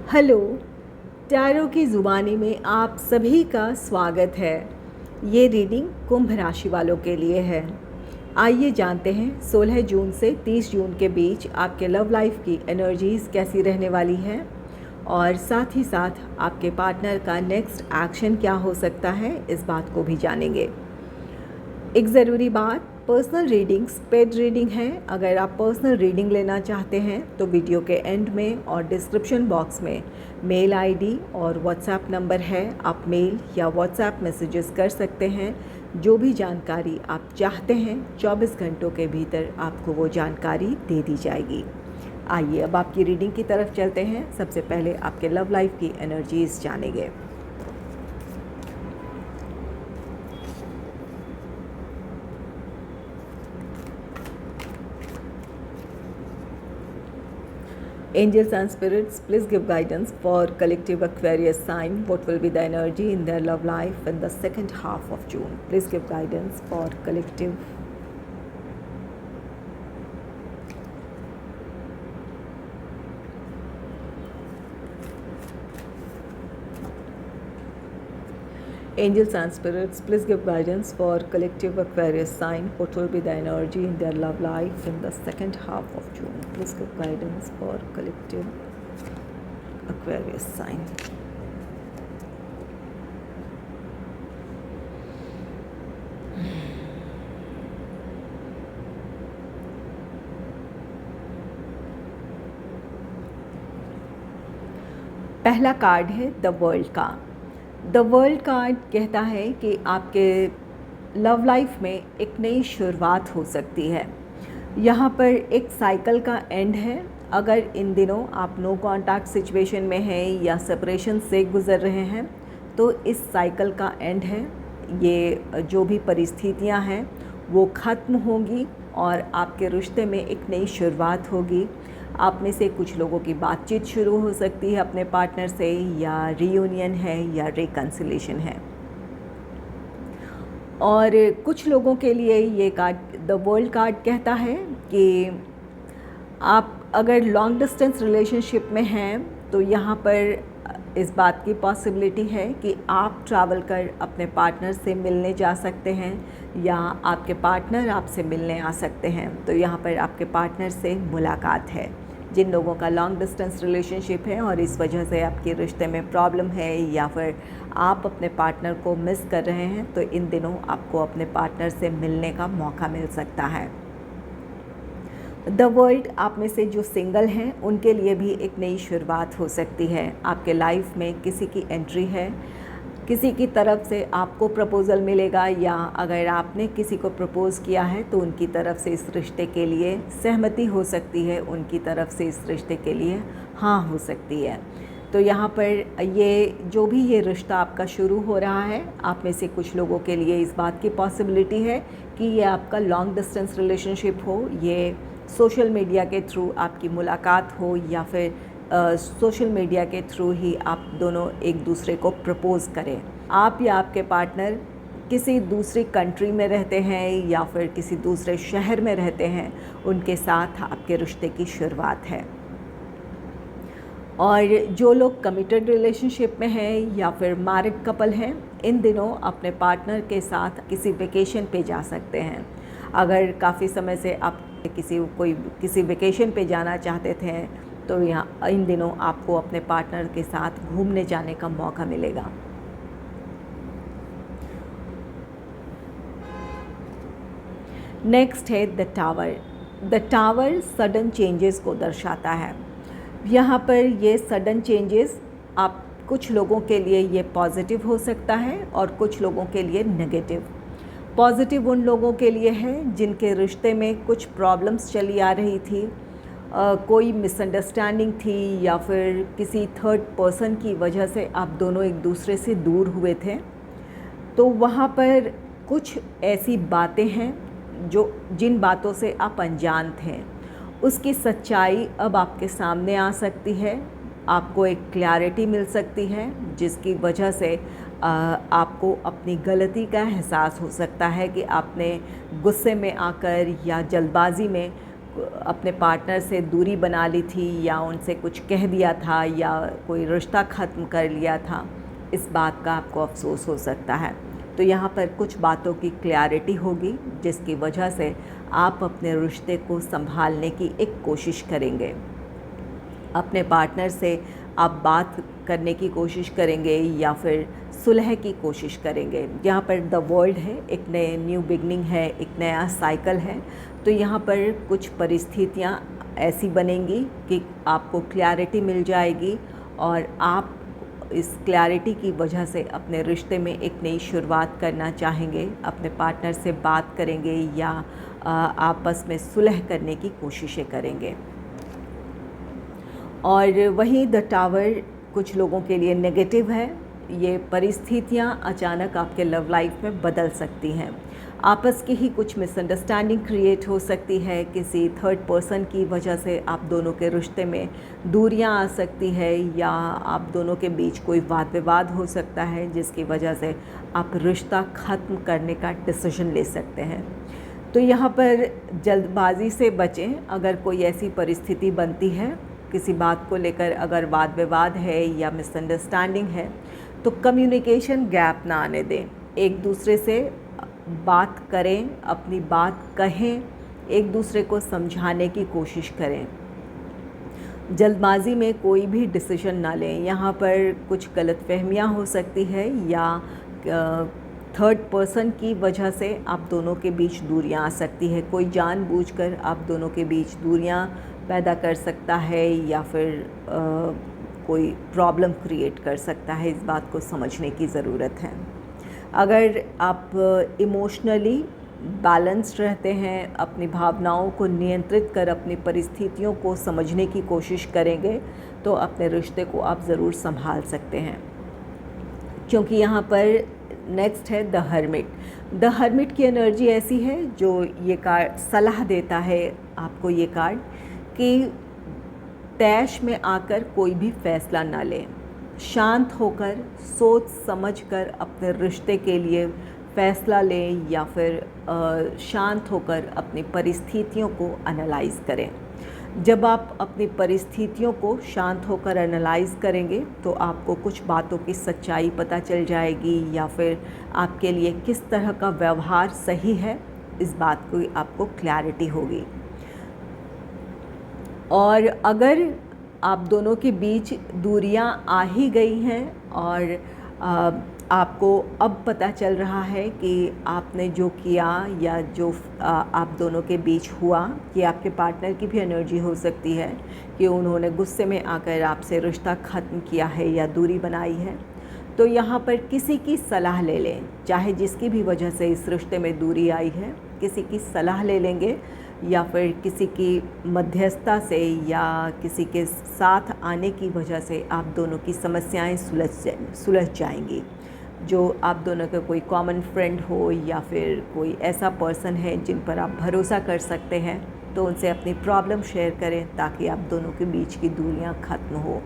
Hello, tarot की ज़ुबानी में आप सभी का स्वागत है। ये रीडिंग कुंभ राशि वालों के लिए है। आइए जानते हैं 16 जून से 30 जून के बीच आपके लव लाइफ की एनर्जीज़ कैसी रहने वाली है और साथ ही साथ आपके पार्टनर का नेक्स्ट एक्शन क्या हो सकता है, इस बात को भी जानेंगे। एक ज़रूरी बात, पर्सनल रीडिंग्स पेड रीडिंग है। अगर आप पर्सनल रीडिंग लेना चाहते हैं तो वीडियो के एंड में और डिस्क्रिप्शन बॉक्स में मेल आईडी और व्हाट्सएप नंबर है। आप मेल या व्हाट्सएप मैसेजेस कर सकते हैं। जो भी जानकारी आप चाहते हैं 24 घंटों के भीतर आपको वो जानकारी दे दी जाएगी। आइए अब आपकी रीडिंग की तरफ चलते हैं। सबसे पहले आपके लव लाइफ की एनर्जीज़ जानेंगे। Angels and spirits, please give guidance for collective Aquarius sign. What will be the energy in their love life in the second half of June? Please give guidance for collective. Angels and spirits, please give guidance for collective Aquarius sign. What will be the energy in their love life in the second half of June? Please give guidance for collective Aquarius sign. पहला card है the world का। The world card कहता है कि आपके love life में एक नई शुरुआत हो सकती है। यहाँ पर एक साइकिल का एंड है। अगर इन दिनों आप नो कांटेक्ट सिचुएशन में हैं या सेपरेशन से गुज़र रहे हैं तो इस साइकिल का एंड है। ये जो भी परिस्थितियाँ हैं वो ख़त्म होंगी और आपके रिश्ते में एक नई शुरुआत होगी। आप में से कुछ लोगों की बातचीत शुरू हो सकती है अपने पार्टनर से, या रीयूनियन है या रिकन्सिलेशन है। और कुछ लोगों के लिए ये कार्ड द वर्ल्ड कार्ड कहता है कि आप अगर लॉन्ग डिस्टेंस रिलेशनशिप में हैं तो यहाँ पर इस बात की पॉसिबिलिटी है कि आप ट्रैवल कर अपने पार्टनर से मिलने जा सकते हैं या आपके पार्टनर आपसे मिलने आ सकते हैं। तो यहाँ पर आपके पार्टनर से मुलाकात है। जिन लोगों का लॉन्ग डिस्टेंस रिलेशनशिप है और इस वजह से आपके रिश्ते में प्रॉब्लम है या फिर आप अपने पार्टनर को मिस कर रहे हैं तो इन दिनों आपको अपने पार्टनर से मिलने का मौका मिल सकता है। द वर्ल्ड आप में से जो सिंगल हैं उनके लिए भी एक नई शुरुआत हो सकती है। आपके लाइफ में किसी की एंट्री है, किसी की तरफ से आपको प्रपोज़ल मिलेगा या अगर आपने किसी को प्रपोज़ किया है तो उनकी तरफ से इस रिश्ते के लिए सहमति हो सकती है, उनकी तरफ से इस रिश्ते के लिए हाँ हो सकती है। तो यहाँ पर ये जो भी ये रिश्ता आपका शुरू हो रहा है, आप में से कुछ लोगों के लिए इस बात की पॉसिबिलिटी है कि ये आपका लॉन्ग डिस्टेंस रिलेशनशिप हो, ये सोशल मीडिया के थ्रू आपकी मुलाकात हो या फिर सोशल मीडिया के थ्रू ही आप दोनों एक दूसरे को प्रपोज़ करें। आप या आपके पार्टनर किसी दूसरी कंट्री में रहते हैं या फिर किसी दूसरे शहर में रहते हैं, उनके साथ आपके रिश्ते की शुरुआत है। और जो लोग कमिटेड रिलेशनशिप में हैं या फिर मैरिड कपल हैं, इन दिनों अपने पार्टनर के साथ किसी वेकेशन पे जा सकते हैं। अगर काफ़ी समय से आप किसी वेकेशन पे जाना चाहते थे तो यहाँ इन दिनों आपको अपने पार्टनर के साथ घूमने जाने का मौका मिलेगा। नेक्स्ट है the tower. The tower sudden changes को दर्शाता है। यहाँ पर ये सडन चेंजेस आप कुछ लोगों के लिए ये पॉजिटिव हो सकता है और कुछ लोगों के लिए नेगेटिव। पॉजिटिव उन लोगों के लिए है जिनके रिश्ते में कुछ प्रॉब्लम्स चली आ रही थी, कोई मिसअंडरस्टैंडिंग थी या फिर किसी थर्ड पर्सन की वजह से आप दोनों एक दूसरे से दूर हुए थे। तो वहाँ पर कुछ ऐसी बातें हैं जिन बातों से आप अनजान थे, उसकी सच्चाई अब आपके सामने आ सकती है। आपको एक क्लैरिटी मिल सकती है जिसकी वजह से आपको अपनी गलती का एहसास हो सकता है कि आपने गुस्से में आकर या जल्दबाज़ी में अपने पार्टनर से दूरी बना ली थी या उनसे कुछ कह दिया था या कोई रिश्ता ख़त्म कर लिया था, इस बात का आपको अफसोस हो सकता है। तो यहाँ पर कुछ बातों की क्लैरिटी होगी जिसकी वजह से आप अपने रिश्ते को संभालने की एक कोशिश करेंगे। अपने पार्टनर से आप बात करने की कोशिश करेंगे या फिर सुलह की कोशिश करेंगे। यहाँ पर द वर्ल्ड है, एक नए न्यू बिगनिंग है, एक नया साइकिल है। तो यहाँ पर कुछ परिस्थितियाँ ऐसी बनेंगी कि आपको क्लैरिटी मिल जाएगी और आप इस क्लैरिटी की वजह से अपने रिश्ते में एक नई शुरुआत करना चाहेंगे, अपने पार्टनर से बात करेंगे या आपस में सुलह करने की कोशिशें करेंगे। और वहीं द टावर कुछ लोगों के लिए नेगेटिव है। ये परिस्थितियाँ अचानक आपके लव लाइफ में बदल सकती हैं। आपस की ही कुछ मिसअंडरस्टैंडिंग क्रिएट हो सकती है, किसी थर्ड पर्सन की वजह से आप दोनों के रिश्ते में दूरियां आ सकती है या आप दोनों के बीच कोई वाद विवाद हो सकता है जिसकी वजह से आप रिश्ता ख़त्म करने का डिसीजन ले सकते हैं। तो यहाँ पर जल्दबाजी से बचें। अगर कोई ऐसी परिस्थिति बनती है, किसी बात को लेकर अगर वाद विवाद है या मिसअंडरस्टैंडिंग है, तो कम्युनिकेशन गैप ना आने दें। एक दूसरे से बात करें, अपनी बात कहें, एक दूसरे को समझाने की कोशिश करें। जल्दबाजी में कोई भी डिसीजन ना लें। यहाँ पर कुछ गलतफहमियाँ हो सकती है या थर्ड पर्सन की वजह से आप दोनों के बीच दूरियाँ आ सकती है। कोई जानबूझकर आप दोनों के बीच दूरियाँ पैदा कर सकता है या फिर कोई प्रॉब्लम क्रिएट कर सकता है। इस बात को समझने की ज़रूरत है। अगर आप इमोशनली बैलेंस्ड रहते हैं, अपनी भावनाओं को नियंत्रित कर अपनी परिस्थितियों को समझने की कोशिश करेंगे, तो अपने रिश्ते को आप ज़रूर संभाल सकते हैं। क्योंकि यहाँ पर नेक्स्ट है द हर्मिट। द हर्मिट की एनर्जी ऐसी है जो ये कार्ड सलाह देता है आपको, ये कार्ड, कि तैश में आकर कोई भी फ़ैसला ना लें। शांत होकर सोच समझकर अपने रिश्ते के लिए फ़ैसला लें या फिर शांत होकर अपनी परिस्थितियों को एनालाइज़ करें। जब आप अपनी परिस्थितियों को शांत होकर एनालाइज़ करेंगे तो आपको कुछ बातों की सच्चाई पता चल जाएगी या फिर आपके लिए किस तरह का व्यवहार सही है, इस बात की आपको क्लैरिटी होगी। और अगर आप दोनों के बीच दूरियां आ ही गई हैं और आपको अब पता चल रहा है कि आपने जो किया या जो आप दोनों के बीच हुआ, कि आपके पार्टनर की भी एनर्जी हो सकती है कि उन्होंने गुस्से में आकर आपसे रिश्ता ख़त्म किया है या दूरी बनाई है, तो यहाँ पर किसी की सलाह ले लें। चाहे जिसकी भी वजह से इस रिश्ते में दूरी आई है, किसी की सलाह ले लेंगे या फिर किसी की मध्यस्थता से या किसी के साथ आने की वजह से आप दोनों की समस्याएं सुलझ जाएंगी। जो आप दोनों का कोई कॉमन फ्रेंड हो या फिर कोई ऐसा पर्सन है जिन पर आप भरोसा कर सकते हैं, तो उनसे अपनी प्रॉब्लम शेयर करें ताकि आप दोनों के बीच की दूरियां ख़त्म हो।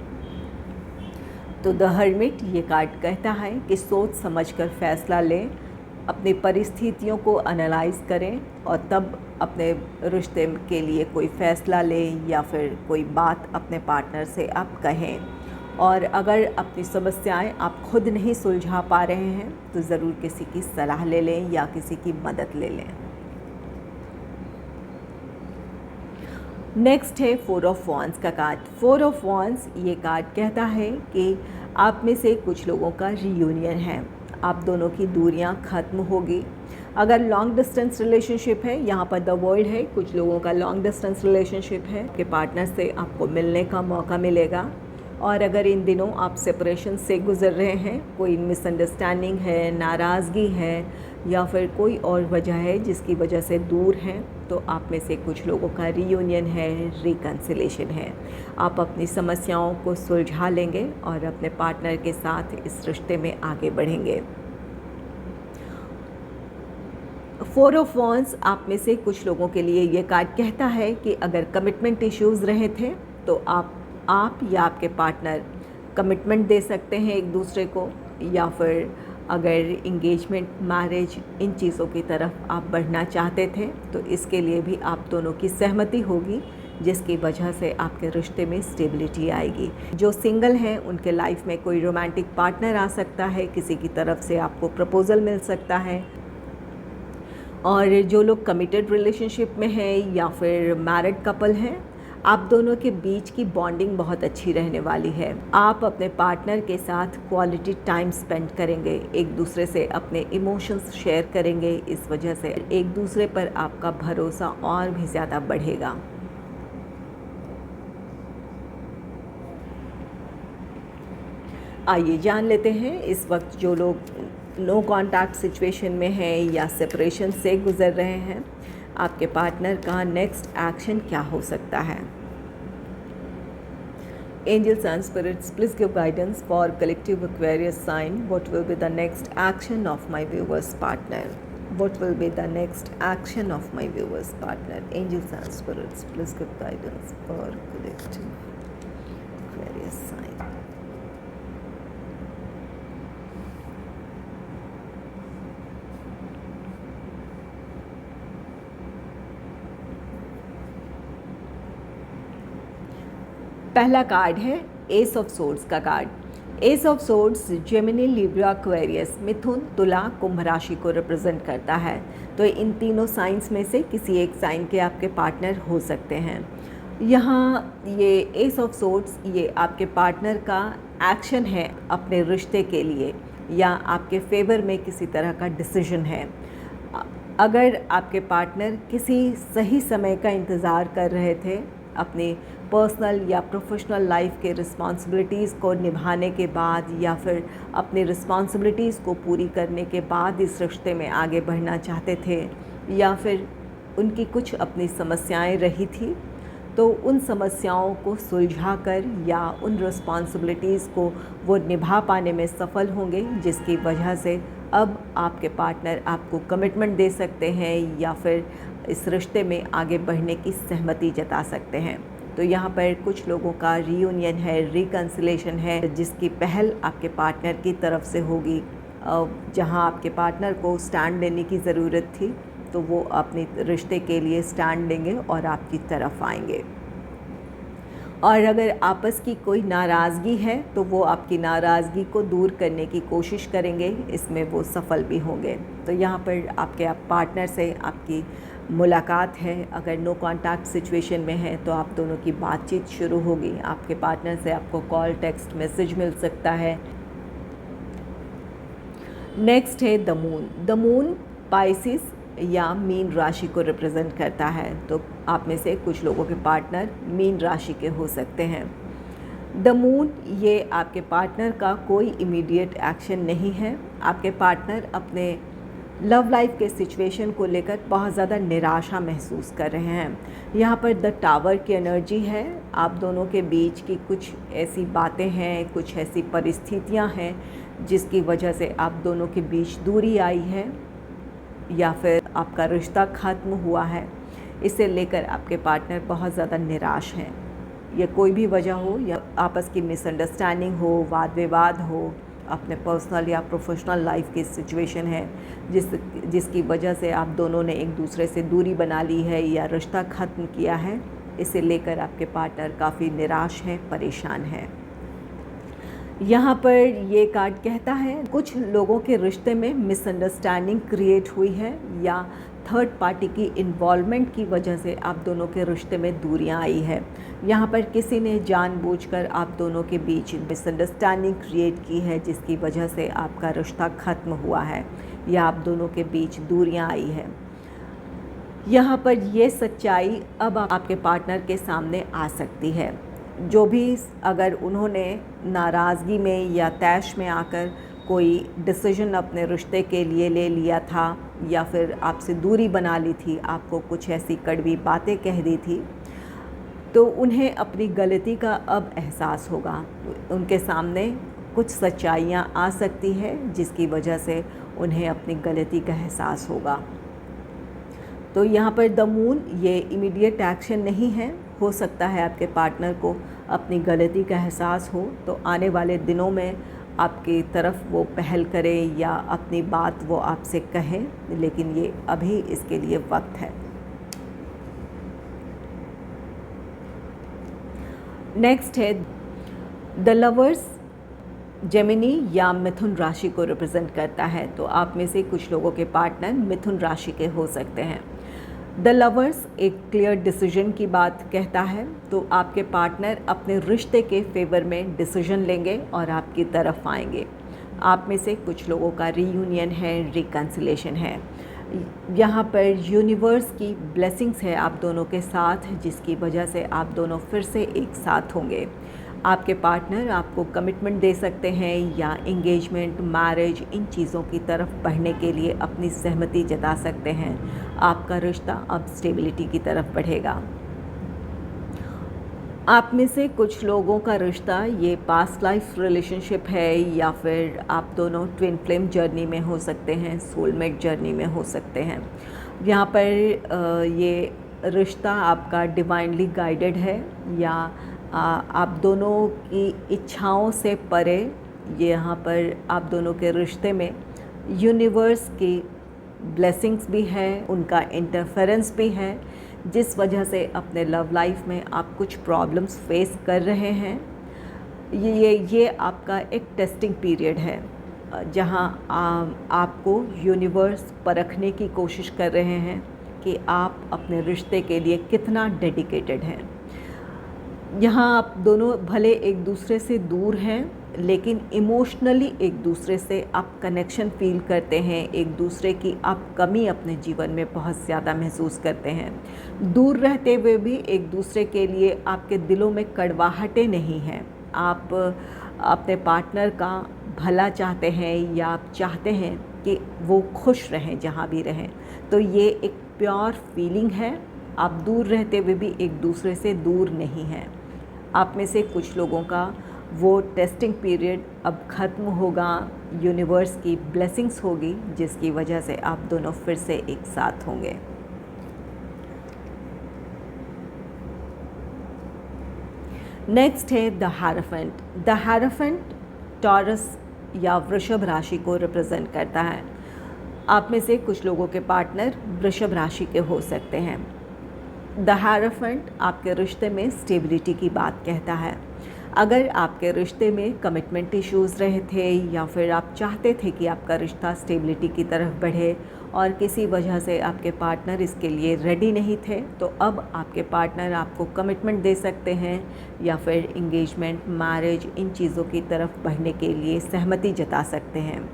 तो द हर्मिट ये कार्ड कहता है कि सोच समझकर फ़ैसला लें, अपनी परिस्थितियों को एनालाइज़ करें और तब अपने रिश्ते के लिए कोई फ़ैसला लें या फिर कोई बात अपने पार्टनर से आप कहें। और अगर अपनी समस्याएं आप खुद नहीं सुलझा पा रहे हैं तो ज़रूर किसी की सलाह ले लें या किसी की मदद ले लें। नेक्स्ट है 4 ऑफ वॉन्ड्स का कार्ड। 4 ऑफ वॉन्ड्स ये कार्ड कहता है कि आप में से कुछ लोगों का रियूनियन है, आप दोनों की दूरियां ख़त्म होगी। अगर लॉन्ग डिस्टेंस रिलेशनशिप है, यहाँ पर द वर्ल्ड है, कुछ लोगों का लॉन्ग डिस्टेंस रिलेशनशिप है, आपके पार्टनर से आपको मिलने का मौका मिलेगा। और अगर इन दिनों आप सेपरेशन से गुज़र रहे हैं, कोई मिसअंडरस्टैंडिंग है, नाराज़गी है या फिर कोई और वजह है जिसकी वजह से दूर हैं, तो आप में से कुछ लोगों का रियूनियन है, रिकन्सिलेशन है। आप अपनी समस्याओं को सुलझा लेंगे और अपने पार्टनर के साथ इस रिश्ते में आगे बढ़ेंगे। 4 ऑफ वॉन्ड्स आप में से कुछ लोगों के लिए ये कार्ड कहता है कि अगर कमिटमेंट इश्यूज़ रहे थे तो आप या आपके पार्टनर कमिटमेंट दे सकते हैं एक दूसरे को, या फिर अगर इंगेजमेंट, मैरिज, इन चीज़ों की तरफ आप बढ़ना चाहते थे तो इसके लिए भी आप दोनों की सहमति होगी, जिसकी वजह से आपके रिश्ते में स्टेबिलिटी आएगी। जो सिंगल हैं उनके लाइफ में कोई रोमांटिक पार्टनर आ सकता है, किसी की तरफ से आपको प्रपोज़ल मिल सकता है। और जो लोग कमिटेड रिलेशनशिप में हैं या फिर मैरिड कपल हैं, आप दोनों के बीच की बॉन्डिंग बहुत अच्छी रहने वाली है। आप अपने पार्टनर के साथ क्वालिटी टाइम स्पेंड करेंगे, एक दूसरे से अपने इमोशंस शेयर करेंगे, इस वजह से एक दूसरे पर आपका भरोसा और भी ज़्यादा बढ़ेगा। आइए जान लेते हैं इस वक्त जो लोग नो कॉन्टैक्ट सिचुएशन में हैं या सेपरेशन से गुज़र रहे हैं, आपके पार्टनर का नेक्स्ट एक्शन क्या हो सकता है। Angels and spirits, please give guidance for collective Aquarius sign. What will be the next action of my viewers partner? What will be the next action of my viewers partner? Angels and spirits, please give guidance for collective Aquarius sign. पहला card है ace of swords का card. Ace of swords Gemini, Libra, Aquarius, मिथुन, तुला, कुंभ राशि को represent करता है। तो इन तीनों साइंस में से किसी एक साइन के आपके पार्टनर हो सकते हैं। यहाँ ये एस ऑफ सोर्ड्स ये आपके पार्टनर का एक्शन है अपने रिश्ते के लिए, या आपके फेवर में किसी तरह का डिसीजन है। अगर आपके पार्टनर किसी सही समय का इंतज़ार कर रहे थे अपनी पर्सनल या प्रोफेशनल लाइफ के रिस्पॉन्सिबिलिटीज़ को निभाने के बाद, या फिर अपनी रिस्पॉन्सिबिलिटीज़ को पूरी करने के बाद इस रिश्ते में आगे बढ़ना चाहते थे, या फिर उनकी कुछ अपनी समस्याएं रही थी, तो उन समस्याओं को सुलझाकर या उन रिस्पॉन्सिबिलिटीज़ को वो निभा पाने में सफल होंगे, जिसकी वजह से अब आपके पार्टनर आपको कमिटमेंट दे सकते हैं या फिर इस रिश्ते में आगे बढ़ने की सहमति जता सकते हैं। तो यहाँ पर कुछ लोगों का रीयूनियन है, रिकन्सिलेशन है, जिसकी पहल आपके पार्टनर की तरफ से होगी। जहाँ आपके पार्टनर को स्टैंड लेने की ज़रूरत थी, तो वो अपने रिश्ते के लिए स्टैंड लेंगे और आपकी तरफ आएंगे। और अगर आपस की कोई नाराज़गी है तो वो आपकी नाराज़गी को दूर करने की कोशिश करेंगे, इसमें वो सफल भी होंगे। तो यहाँ पर आपके पार्टनर से आपकी मुलाकात है। अगर नो कॉन्टैक्ट सिचुएशन में है तो आप दोनों की बातचीत शुरू होगी। आपके पार्टनर से आपको कॉल, टेक्स्ट, मैसेज मिल सकता है। नेक्स्ट है the moon. The moon Pisces या मीन राशि को रिप्रेजेंट करता है। तो आप में से कुछ लोगों के पार्टनर मीन राशि के हो सकते हैं। द मून ये आपके पार्टनर का कोई इमीडिएट एक्शन नहीं है। आपके पार्टनर अपने लव लाइफ के सिचुएशन को लेकर बहुत ज़्यादा निराशा महसूस कर रहे हैं। यहाँ पर द टावर की एनर्जी है। आप दोनों के बीच की कुछ ऐसी बातें हैं, कुछ ऐसी परिस्थितियाँ हैं जिसकी वजह से आप दोनों के बीच दूरी आई है या फिर आपका रिश्ता ख़त्म हुआ है। इसे लेकर आपके पार्टनर बहुत ज़्यादा निराश हैं। ये कोई भी वजह हो, या आपस की मिसअंडरस्टैंडिंग हो, वाद विवाद हो, अपने पर्सनल या प्रोफेशनल लाइफ की सिचुएशन है जिसकी वजह से आप दोनों ने एक दूसरे से दूरी बना ली है या रिश्ता ख़त्म किया है। इसे लेकर आपके पार्टनर काफ़ी निराश हैं, परेशान हैं। यहाँ पर ये कार्ड कहता है कुछ लोगों के रिश्ते में मिसअंडरस्टैंडिंग क्रिएट हुई है, या थर्ड पार्टी की इन्वॉल्वमेंट की वजह से आप दोनों के रिश्ते में दूरियां आई है। यहाँ पर किसी ने जानबूझकर आप दोनों के बीच मिसअंडरस्टैंडिंग क्रिएट की है, जिसकी वजह से आपका रिश्ता ख़त्म हुआ है या आप दोनों के बीच दूरियां आई है। यहाँ पर ये सच्चाई अब आपके पार्टनर के सामने आ सकती है। जो भी अगर उन्होंने नाराज़गी में या तैश में आकर कोई डिसीजन अपने रिश्ते के लिए ले लिया था, या फिर आपसे दूरी बना ली थी, आपको कुछ ऐसी कड़वी बातें कह दी थी, तो उन्हें अपनी गलती का अब एहसास होगा। उनके सामने कुछ सच्चाइयाँ आ सकती है जिसकी वजह से उन्हें अपनी गलती का एहसास होगा। तो यहाँ पर द मून ये इमीडिएट एक्शन नहीं है। हो सकता है आपके पार्टनर को अपनी गलती का एहसास हो, तो आने वाले दिनों में आपकी तरफ वो पहल करे या अपनी बात वो आपसे कहे, लेकिन ये अभी इसके लिए वक्त है। नेक्स्ट है द लवर्स, जेमिनी या मिथुन राशि को रिप्रेजेंट करता है। तो आप में से कुछ लोगों के पार्टनर मिथुन राशि के हो सकते हैं। द लवर्स एक क्लियर डिसीजन की बात कहता है, तो आपके पार्टनर अपने रिश्ते के फेवर में डिसीजन लेंगे और आपकी तरफ आएंगे। आप में से कुछ लोगों का रीयूनियन है, रिकन्सिलेशन है। यहाँ पर यूनिवर्स की ब्लेसिंग्स है आप दोनों के साथ, जिसकी वजह से आप दोनों फिर से एक साथ होंगे। आपके पार्टनर आपको कमिटमेंट दे सकते हैं या एंगेजमेंट, मैरिज, इन चीज़ों की तरफ बढ़ने के लिए अपनी सहमति जता सकते हैं। आपका रिश्ता अब स्टेबिलिटी की तरफ बढ़ेगा। आप में से कुछ लोगों का रिश्ता ये पास्ट लाइफ रिलेशनशिप है या फिर आप दोनों ट्विन फ्लेम जर्नी में हो सकते हैं, सोलमेट जर्नी में हो सकते हैं। यहाँ पर ये रिश्ता आपका डिवाइनली गाइडेड है या आप दोनों की इच्छाओं से परे, ये यहाँ पर आप दोनों के रिश्ते में यूनिवर्स की ब्लेसिंग्स भी है, उनका इंटरफेरेंस भी है, जिस वजह से अपने लव लाइफ में आप कुछ प्रॉब्लम्स फेस कर रहे हैं। ये आपका एक टेस्टिंग पीरियड है जहाँ आपको यूनिवर्स परखने की कोशिश कर रहे हैं कि आप अपने रिश्ते के लिए कितना डेडिकेटेड हैं। यहाँ आप दोनों भले एक दूसरे से दूर हैं, लेकिन इमोशनली एक दूसरे से आप कनेक्शन फील करते हैं, एक दूसरे की आप कमी अपने जीवन में बहुत ज़्यादा महसूस करते हैं। दूर रहते हुए भी एक दूसरे के लिए आपके दिलों में कड़वाहटें नहीं हैं। आप अपने पार्टनर का भला चाहते हैं या आप चाहते हैं कि वो खुश रहें जहाँ भी रहें। तो ये एक प्योर फीलिंग है, आप दूर रहते हुए भी एक दूसरे से दूर नहीं हैं। आप में से कुछ लोगों का वो टेस्टिंग पीरियड अब ख़त्म होगा, यूनिवर्स की ब्लेसिंग्स होगी, जिसकी वजह से आप दोनों फिर से एक साथ होंगे। नेक्स्ट है the hierophant. The hierophant taurus या वृषभ राशि को रिप्रेजेंट करता है। आप में से कुछ लोगों के पार्टनर वृषभ राशि के हो सकते हैं। द हायरोफेंट आपके रिश्ते में स्टेबिलिटी की बात कहता है। अगर आपके रिश्ते में कमिटमेंट इश्यूज़ रहे थे या फिर आप चाहते थे कि आपका रिश्ता स्टेबिलिटी की तरफ बढ़े और किसी वजह से आपके पार्टनर इसके लिए रेडी नहीं थे, तो अब आपके पार्टनर आपको कमिटमेंट दे सकते हैं या फिर इंगेजमेंट, मैरिज, इन चीज़ों की तरफ बढ़ने के लिए सहमति जता सकते हैं।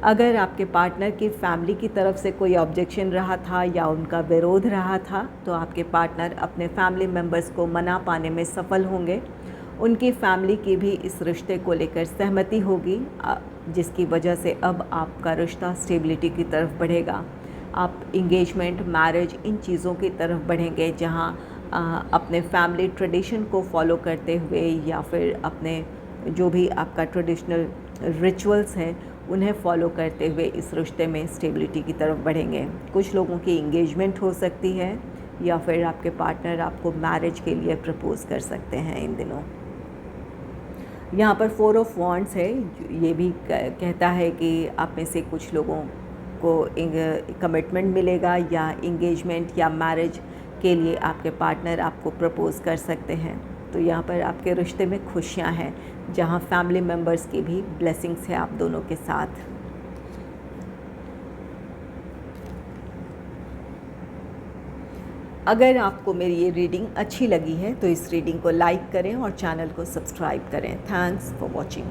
अगर आपके पार्टनर की फैमिली की तरफ से कोई ऑब्जेक्शन रहा था या उनका विरोध रहा था, तो आपके पार्टनर अपने फैमिली मेम्बर्स को मना पाने में सफल होंगे। उनकी फैमिली की भी इस रिश्ते को लेकर सहमति होगी, जिसकी वजह से अब आपका रिश्ता स्टेबिलिटी की तरफ बढ़ेगा। आप इंगेजमेंट, मैरिज, इन चीज़ों की तरफ बढ़ेंगे, जहां अपने फैमिली ट्रेडिशन को फॉलो करते हुए या फिर अपने जो भी आपका ट्रेडिशनल रिचुअल्स हैं उन्हें फॉलो करते हुए इस रिश्ते में स्टेबिलिटी की तरफ बढ़ेंगे। कुछ लोगों की इंगेजमेंट हो सकती है या फिर आपके पार्टनर आपको मैरिज के लिए प्रपोज़ कर सकते हैं इन दिनों। यहाँ पर 4 ऑफ वॉन्ड्स है, ये भी कहता है कि आप में से कुछ लोगों को कमिटमेंट मिलेगा या इंगेजमेंट या मैरिज के लिए आपके पार्टनर आपको प्रपोज़ कर सकते हैं। तो यहाँ पर आपके रिश्ते में खुशियाँ हैं, जहाँ फैमिली मेम्बर्स की भी ब्लेसिंग्स है आप दोनों के साथ। अगर आपको मेरी ये रीडिंग अच्छी लगी है तो इस रीडिंग को लाइक करें और चैनल को सब्सक्राइब करें। Thanks for watching.